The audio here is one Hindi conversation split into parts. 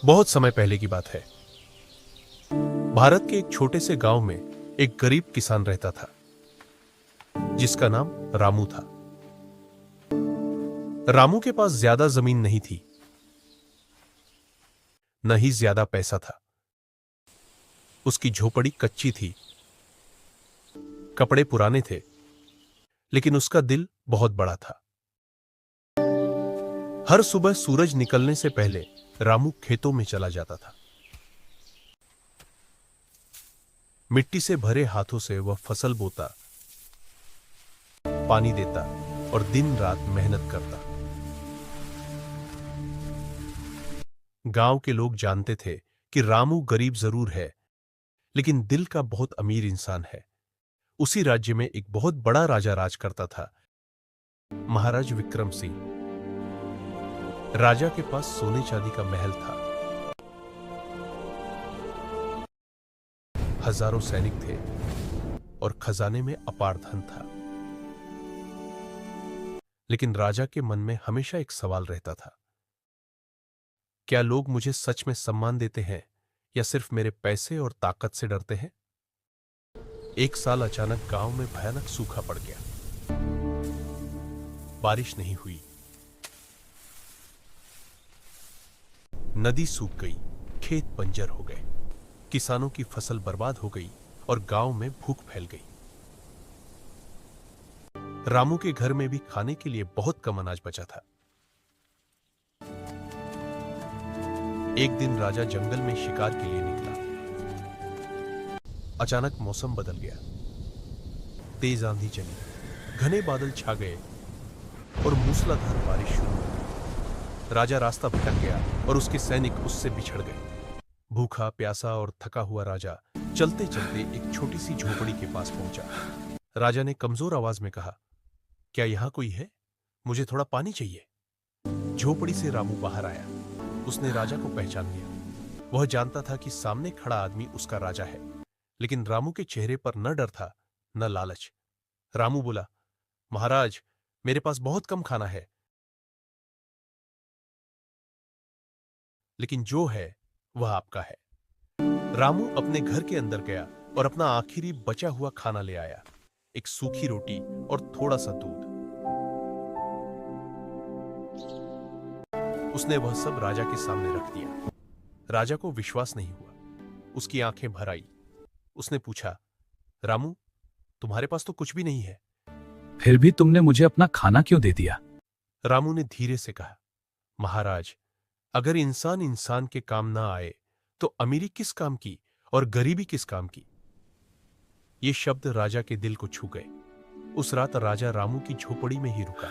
बहुत समय पहले की बात है। भारत के एक छोटे से गांव में एक गरीब किसान रहता था जिसका नाम रामू था। रामू के पास ज्यादा जमीन नहीं थी, न ही ज्यादा पैसा था। उसकी झोपड़ी कच्ची थी, कपड़े पुराने थे, लेकिन उसका दिल बहुत बड़ा था। हर सुबह सूरज निकलने से पहले रामू खेतों में चला जाता था। मिट्टी से भरे हाथों से वह फसल बोता, पानी देता और दिन रात मेहनत करता। गांव के लोग जानते थे कि रामू गरीब जरूर है, लेकिन दिल का बहुत अमीर इंसान है। उसी राज्य में एक बहुत बड़ा राजा राज करता था, महाराज विक्रम सिंह। राजा के पास सोने चांदी का महल था, हजारों सैनिक थे और खजाने में अपार धन था। लेकिन राजा के मन में हमेशा एक सवाल रहता था, क्या लोग मुझे सच में सम्मान देते हैं या सिर्फ मेरे पैसे और ताकत से डरते हैं? एक साल अचानक गांव में भयानक सूखा पड़ गया। बारिश नहीं हुई, नदी सूख गई, खेत बंजर हो गए, किसानों की फसल बर्बाद हो गई और गांव में भूख फैल गई। रामू के घर में भी खाने के लिए बहुत कम अनाज बचा था। एक दिन राजा जंगल में शिकार के लिए निकला। अचानक मौसम बदल गया, तेज आंधी चली, घने बादल छा गए और मूसलाधार बारिश शुरू हो गई। राजा रास्ता भटक गया और उसके सैनिक उससे बिछड़ गए। भूखा, प्यासा और थका हुआ राजा चलते चलते एक छोटी सी झोपड़ी के पास पहुंचा। राजा ने कमजोर आवाज में कहा, क्या यहां कोई है? मुझे थोड़ा पानी चाहिए। झोपड़ी से रामू बाहर आया। उसने राजा को पहचान लिया। वह जानता था कि सामने खड़ा आदमी उसका राजा है, लेकिन रामू के चेहरे पर न डर था, न लालच। रामू बोला, महाराज, मेरे पास बहुत कम खाना है, लेकिन जो है वह आपका है। रामू अपने घर के अंदर गया और अपना आखिरी बचा हुआ खाना ले आया, एक सूखी रोटी और थोड़ा सा दूध। उसने वह सब राजा के सामने रख दिया। राजा को विश्वास नहीं हुआ, उसकी आंखें भर आई। उसने पूछा, रामू, तुम्हारे पास तो कुछ भी नहीं है। फिर भी तुमने मुझे अपना खाना क्यों दे दिया? रामू ने धीरे से कहा, महाराज, अगर इंसान इंसान के काम ना आए तो अमीरी किस काम की और गरीबी किस काम की? ये शब्द राजा के दिल को छू गए। उस रात राजा रामू की झोपड़ी में ही रुका।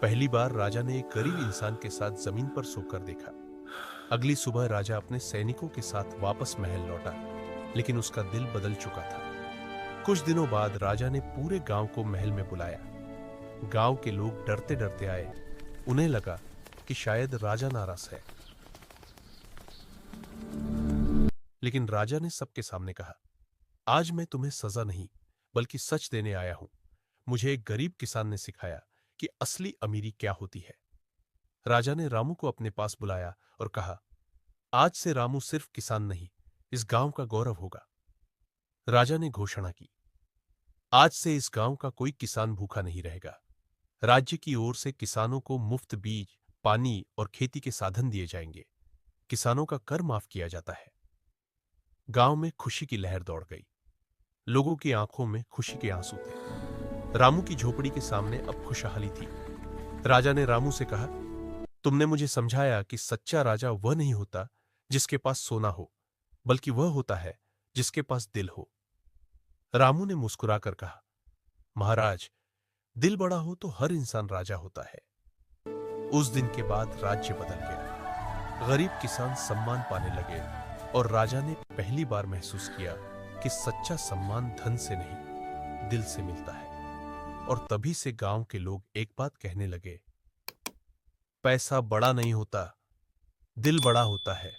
पहली बार राजा ने एक गरीब इंसान के साथ जमीन पर सोकर देखा। अगली सुबह राजा अपने सैनिकों के साथ वापस महल लौटा, लेकिन उसका दिल बदल चुका था। कुछ दिनों बाद राजा ने पूरे गांव को महल में बुलाया। गांव के लोग डरते डरते आए। उन्हें लगा कि शायद राजा नाराज है। लेकिन राजा ने सबके सामने कहा, आज मैं तुम्हें सजा नहीं बल्कि सच देने आया हूं। मुझे एक गरीब किसान ने सिखाया कि असली अमीरी क्या होती है। राजा ने रामू को अपने पास बुलाया और कहा, आज से रामू सिर्फ किसान नहीं, इस गांव का गौरव होगा। राजा ने घोषणा की, आज से इस गांव का कोई किसान भूखा नहीं रहेगा। राज्य की ओर से किसानों को मुफ्त बीज, पानी और खेती के साधन दिए जाएंगे। किसानों का कर माफ किया जाता है। गांव में खुशी की लहर दौड़ गई। लोगों की आंखों में खुशी के आंसू थे। रामू की झोपड़ी के सामने अब खुशहाली थी। राजा ने रामू से कहा, तुमने मुझे समझाया कि सच्चा राजा वह नहीं होता जिसके पास सोना हो, बल्कि वह होता है जिसके पास दिल हो। रामू ने मुस्कुराकर कहा, महाराज, दिल बड़ा हो तो हर इंसान राजा होता है। उस दिन के बाद राज्य बदल गया। गरीब किसान सम्मान पाने लगे और राजा ने पहली बार महसूस किया कि सच्चा सम्मान धन से नहीं, दिल से मिलता है। और तभी से गांव के लोग एक बात कहने लगे, पैसा बड़ा नहीं होता, दिल बड़ा होता है।